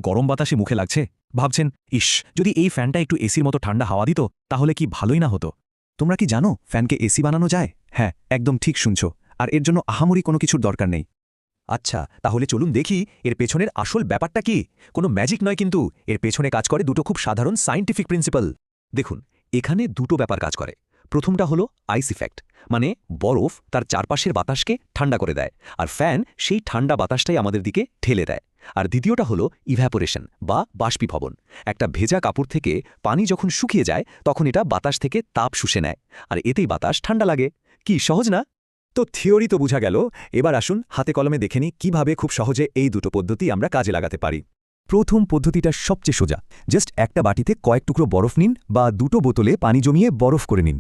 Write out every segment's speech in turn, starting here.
গরম বাতাসে মুখে লাগছে ভাবছেন ইস যদি এই ফ্যানটা একটু এসির মতো ঠান্ডা হাওয়া দিত তাহলে কি ভালোই না হতো। তোমরা কি জানো ফ্যানকে এসি বানানো যায়? হ্যাঁ, একদম ঠিক শুনছো। আর এর জন্য আহামরি কোনো কিছুর দরকার নেই। আচ্ছা, তাহলে চলুন দেখি এর পেছনের আসল ব্যাপারটা কি। কোনো ম্যাজিক নয়, কিন্তু এর পেছনে কাজ করে দুটো খুব সাধারণ সায়েন্টিফিক প্রিন্সিপাল। দেখুন, এখানে দুটো ব্যাপার কাজ করে। প্রথমটা হলো আইস ইফেক্ট, মানে বরফ তার চারপাশের বাতাসকে ঠান্ডা করে দেয়, আর ফ্যান সেই ঠান্ডা বাতাসটাই আমাদের দিকে ঠেলে দেয়। আর দ্বিতীয়টা হলো ইভ্যাপোরেশন বা বাষ্পীভবন। একটা ভেজা কাপড় থেকে পানি যখন শুকিয়ে যায় তখন এটা বাতাস থেকে তাপ শুষে নেয়, আর এতেই বাতাস ঠান্ডা লাগে। কি সহজ না? তো থিওরি তো বোঝা গেল, এবার আসুন হাতে কলমে দেখে নিই কীভাবে খুব সহজে এই দুটো পদ্ধতি আমরা কাজে লাগাতে পারি। প্রথম পদ্ধতিটা সবচেয়ে সোজা। জাস্ট একটা বাটিতে কয়েক টুকরো বরফ নিন বা দুটো বোতলে পানি জমিয়ে বরফ করে নিন।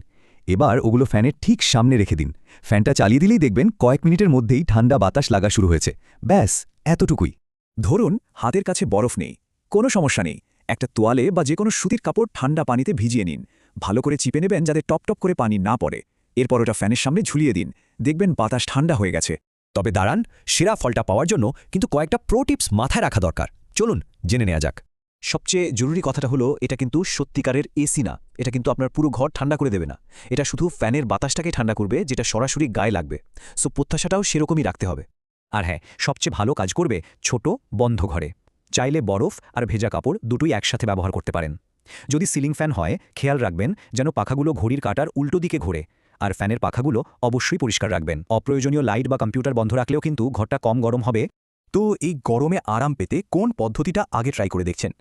এবার ওগুলো ফ্যানের ঠিক সামনে রেখে দিন। ফ্যানটা চালিয়ে দিলেই দেখবেন কয়েক মিনিটের মধ্যেই ঠান্ডা বাতাস লাগা শুরু হয়েছে। ব্যাস, এতটুকুই। ধরুন হাতের কাছে বরফ নেই, কোনো সমস্যা নেই। একটা তোয়ালে বা যে কোনো সুতির কাপড় ঠান্ডা পানিতে ভিজিয়ে নিন। ভালো করে চিপে নেবেন যাতে টপ টপ করে পানি না পড়ে। এরপর ওটা ফ্যানের সামনে ঝুলিয়ে দিন, দেখবেন বাতাস ঠান্ডা হয়ে গেছে। তবে দাঁড়ান, সেরা ফলটা পাওয়ার জন্য কিন্তু কয়েকটা প্রো টিপস মাথায় রাখা দরকার। চলুন জেনে নেওয়া যাক। সবচেয়ে জরুরি কথাটা হলো, এটা কিন্তু সত্যিকারের এসি না। এটা কিন্তু আপনার পুরো ঘর ঠান্ডা করে দেবে না। এটা শুধু ফ্যানের বাতাসটাকে ঠান্ডা করবে, যেটা সরাসরি গায়ে লাগবে। সো প্রত্যাশাটাও সেরকমই রাখতে হবে। আর হ্যাঁ, সবচেয়ে ভালো কাজ করবে ছোট বন্ধ ঘরে। চাইলে বরফ আর ভেজা কাপড় দুটোই একসাথে ব্যবহার করতে পারেন। যদি সিলিং ফ্যান হয়, খেয়াল রাখবেন যেন পাখাগুলো ঘড়ির কাঁটার উল্টো দিকে ঘোরে, আর ফ্যানের পাখাগুলো অবশ্যই পরিষ্কার রাখবেন। অপ্রয়োজনীয় লাইট বা কম্পিউটার বন্ধ রাখলেও কিন্তু ঘরটা কম গরম হবে। তো এই গরমে আরাম পেতে কোন পদ্ধতিটা আগে ট্রাই করে দেখছেন?